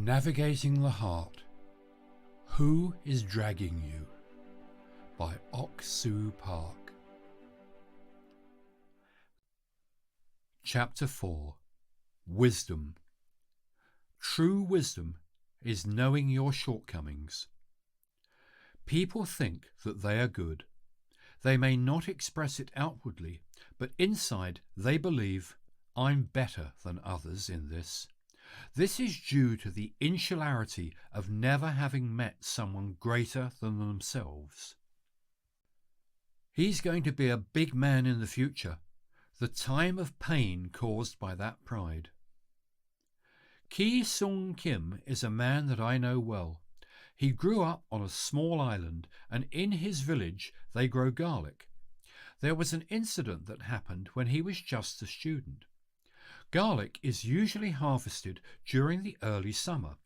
Navigating the Heart. Who is Dragging You? By Ock Soo Park. Chapter 4. Wisdom. True wisdom is knowing your shortcomings. People think that they are good. They may not express it outwardly, but inside they believe, I'm better than others in this. This is due to the insularity of never having met someone greater than themselves. He's going to be a big man in the future, the time of pain caused by that pride. Ki Sung Kim is a man that I know well. He grew up on a small island, and in his village they grow garlic. There was an incident that happened when he was just a student. Garlic is usually harvested during the early summer.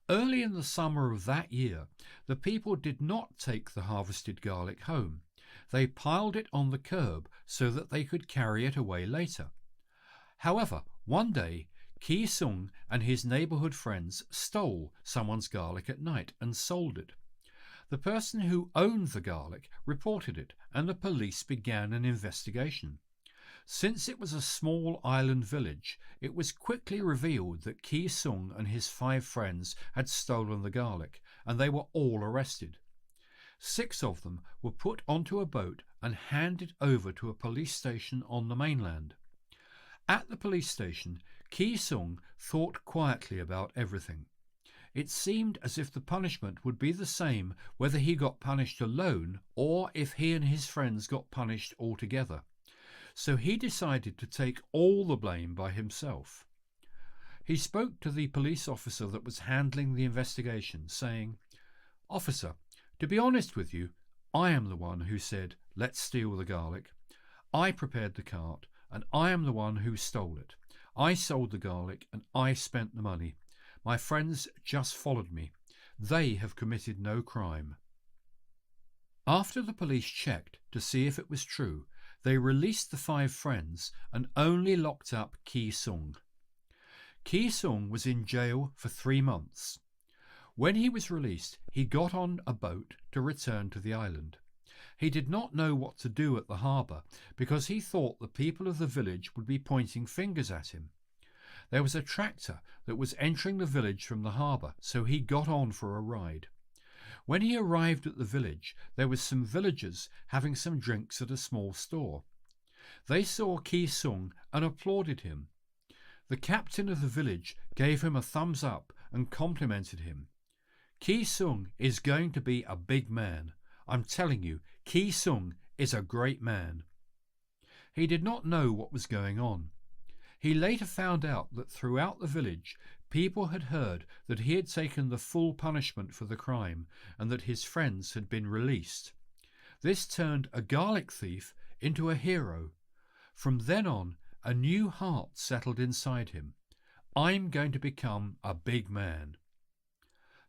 Early in the summer of that year, the people did not take the harvested garlic home. They piled it on the curb so that they could carry it away later. However, one day, Ki Sung and his neighbourhood friends stole someone's garlic at night and sold it. The person who owned the garlic reported it, and the police began an investigation. Since it was a small island village, it was quickly revealed that Ki Sung and his 5 friends had stolen the garlic, and they were all arrested. 6 of them were put onto a boat and handed over to a police station on the mainland. At the police station, Ki Sung thought quietly about everything. It seemed as if the punishment would be the same whether he got punished alone or if he and his friends got punished altogether. So he decided to take all the blame by himself. He spoke to the police officer that was handling the investigation, saying, "Officer, to be honest with you, I am the one who said, 'Let's steal the garlic.' I prepared the cart, and I am the one who stole it. I sold the garlic, and I spent the money. My friends just followed me. They have committed no crime." After the police checked to see if it was true, they released the 5 friends and only locked up Ki Sung. Ki Sung was in jail for 3 months. When he was released, he got on a boat to return to the island. He did not know what to do at the harbour because he thought the people of the village would be pointing fingers at him. There was a tractor that was entering the village from the harbour, so he got on for a ride. When he arrived at the village, there was some villagers having some drinks at a small store. They saw Ki Sung and applauded him. The captain of the village gave him a thumbs up and complimented him. "Ki Sung is going to be a big man. I'm telling you, Ki Sung is a great man." He did not know what was going on. He later found out that throughout the village, people had heard that he had taken the full punishment for the crime and that his friends had been released. This turned a garlic thief into a hero. From then on, a new heart settled inside him. I'm going to become a big man.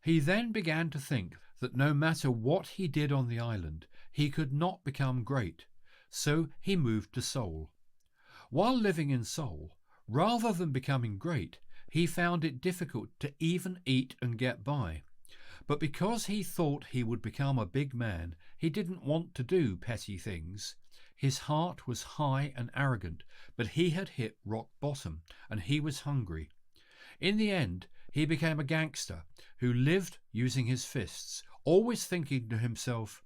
He then began to think that no matter what he did on the island, he could not become great, so he moved to Seoul. While living in Seoul, rather than becoming great, he found it difficult to even eat and get by. But because he thought he would become a big man, he didn't want to do petty things. His heart was high and arrogant, but he had hit rock bottom, and he was hungry. In the end, he became a gangster who lived using his fists, always thinking to himself,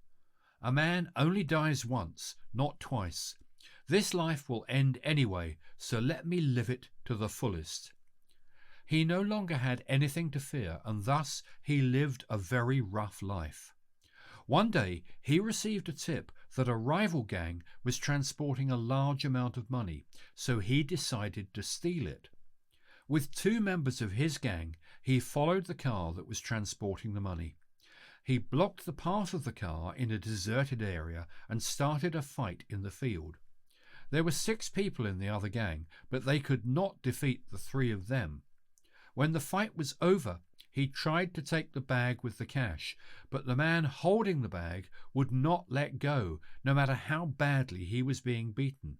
"A man only dies once, not twice. This life will end anyway, so let me live it to the fullest." He no longer had anything to fear, and thus he lived a very rough life. One day he received a tip that a rival gang was transporting a large amount of money, so he decided to steal it. With 2 members of his gang, he followed the car that was transporting the money. He blocked the path of the car in a deserted area and started a fight in the field. There were 6 people in the other gang, but they could not defeat the 3 of them. When the fight was over, he tried to take the bag with the cash, but the man holding the bag would not let go, no matter how badly he was being beaten.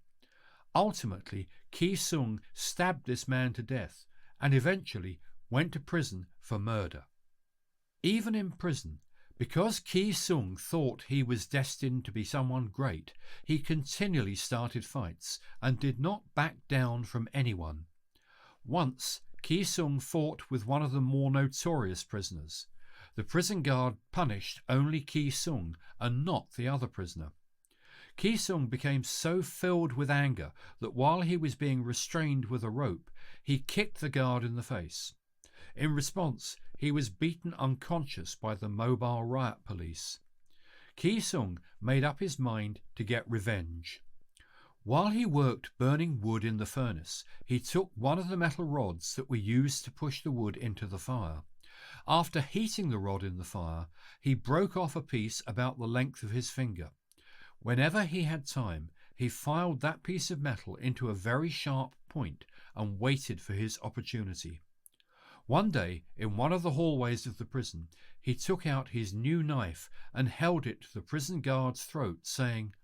Ultimately, Ki Sung stabbed this man to death, and eventually went to prison for murder. Even in prison, because Ki-sung thought he was destined to be someone great, he continually started fights and did not back down from anyone. Once, Ki-sung fought with one of the more notorious prisoners. The prison guard punished only Ki-sung and not the other prisoner. Ki-sung became so filled with anger that while he was being restrained with a rope, he kicked the guard in the face. In response, he was beaten unconscious by the mobile riot police. Ki-sung made up his mind to get revenge. While he worked burning wood in the furnace, he took one of the metal rods that were used to push the wood into the fire. After heating the rod in the fire, he broke off a piece about the length of his finger. Whenever he had time, he filed that piece of metal into a very sharp point and waited for his opportunity. One day, in one of the hallways of the prison, he took out his new knife and held it to the prison guard's throat, saying,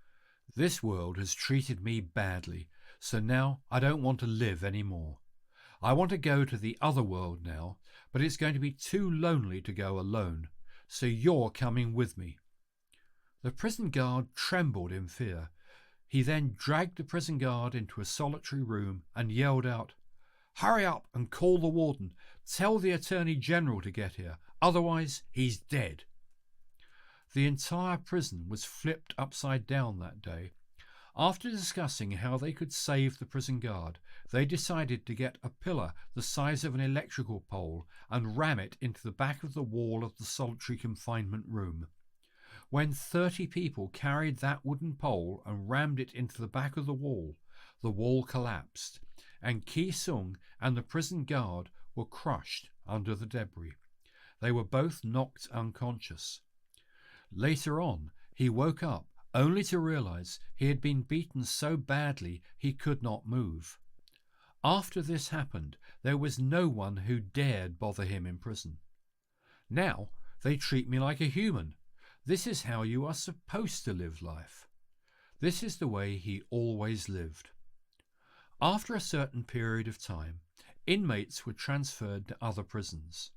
"This world has treated me badly, so now I don't want to live any more. I want to go to the other world now, but it's going to be too lonely to go alone, so you're coming with me." The prison guard trembled in fear. He then dragged the prison guard into a solitary room and yelled out, "Hurry up and call the warden. Tell the Attorney General to get here, otherwise he's dead." The entire prison was flipped upside down that day. After discussing how they could save the prison guard, they decided to get a pillar the size of an electrical pole and ram it into the back of the wall of the solitary confinement room. When 30 people carried that wooden pole and rammed it into the back of the wall collapsed, and Ki-sung and the prison guard were crushed under the debris. They were both knocked unconscious. Later on, he woke up only to realize he had been beaten so badly he could not move. After this happened, there was no one who dared bother him in prison. "Now they treat me like a human. This is how you are supposed to live life." This is the way he always lived. After a certain period of time, inmates were transferred to other prisons.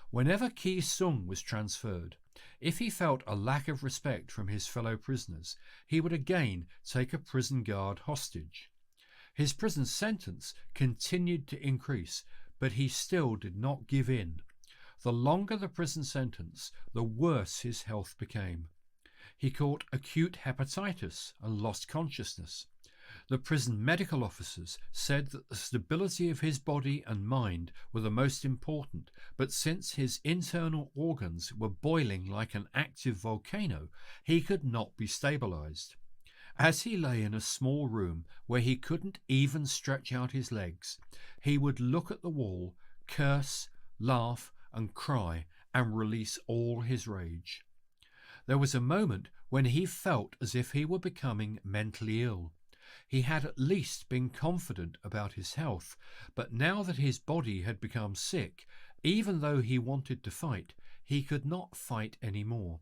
Whenever Ki-sung was transferred, if he felt a lack of respect from his fellow prisoners, he would again take a prison guard hostage. His prison sentence continued to increase, but he still did not give in. The longer the prison sentence, the worse his health became. He caught acute hepatitis and lost consciousness. The prison medical officers said that the stability of his body and mind were the most important, but since his internal organs were boiling like an active volcano, he could not be stabilized. As he lay in a small room where he couldn't even stretch out his legs, he would look at the wall, curse, laugh, and cry, and release all his rage. There was a moment when he felt as if he were becoming mentally ill. He had at least been confident about his health, but now that his body had become sick, even though he wanted to fight, he could not fight any more.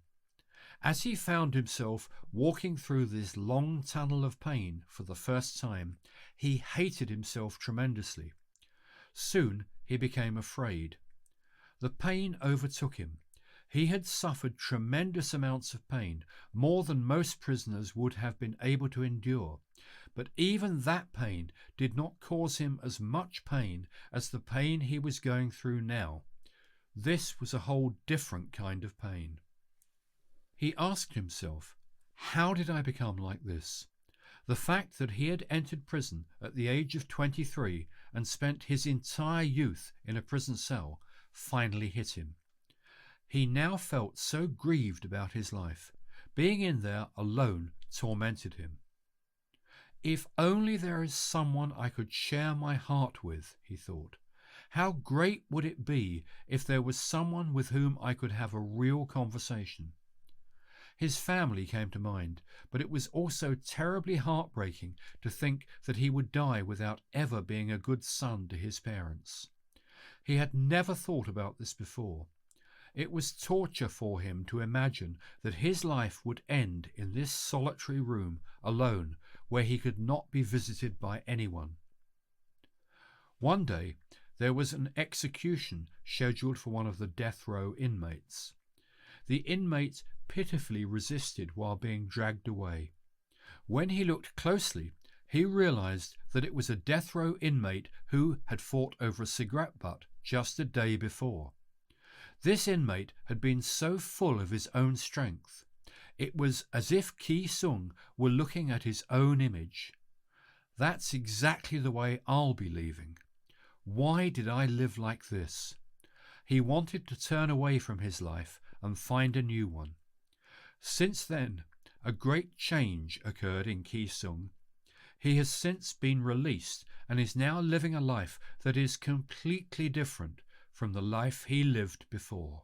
As he found himself walking through this long tunnel of pain for the first time, he hated himself tremendously. Soon he became afraid. The pain overtook him. He had suffered tremendous amounts of pain, more than most prisoners would have been able to endure. But even that pain did not cause him as much pain as the pain he was going through now. This was a whole different kind of pain. He asked himself, how did I become like this? The fact that he had entered prison at the age of 23 and spent his entire youth in a prison cell finally hit him. He now felt so grieved about his life. Being in there alone tormented him. If only there is someone I could share my heart with, he thought. How great would it be if there was someone with whom I could have a real conversation? His family came to mind, but it was also terribly heartbreaking to think that he would die without ever being a good son to his parents. He had never thought about this before. It was torture for him to imagine that his life would end in this solitary room alone, where he could not be visited by anyone. One day, there was an execution scheduled for one of the death row inmates. The inmate pitifully resisted while being dragged away. When he looked closely, he realized that it was a death row inmate who had fought over a cigarette butt just a day before. This inmate had been so full of his own strength. It was as if Ki-sung were looking at his own image. That's exactly the way I'll be leaving. Why did I live like this? He wanted to turn away from his life and find a new one. Since then, a great change occurred in Ki-sung. He has since been released and is now living a life that is completely different from the life he lived before.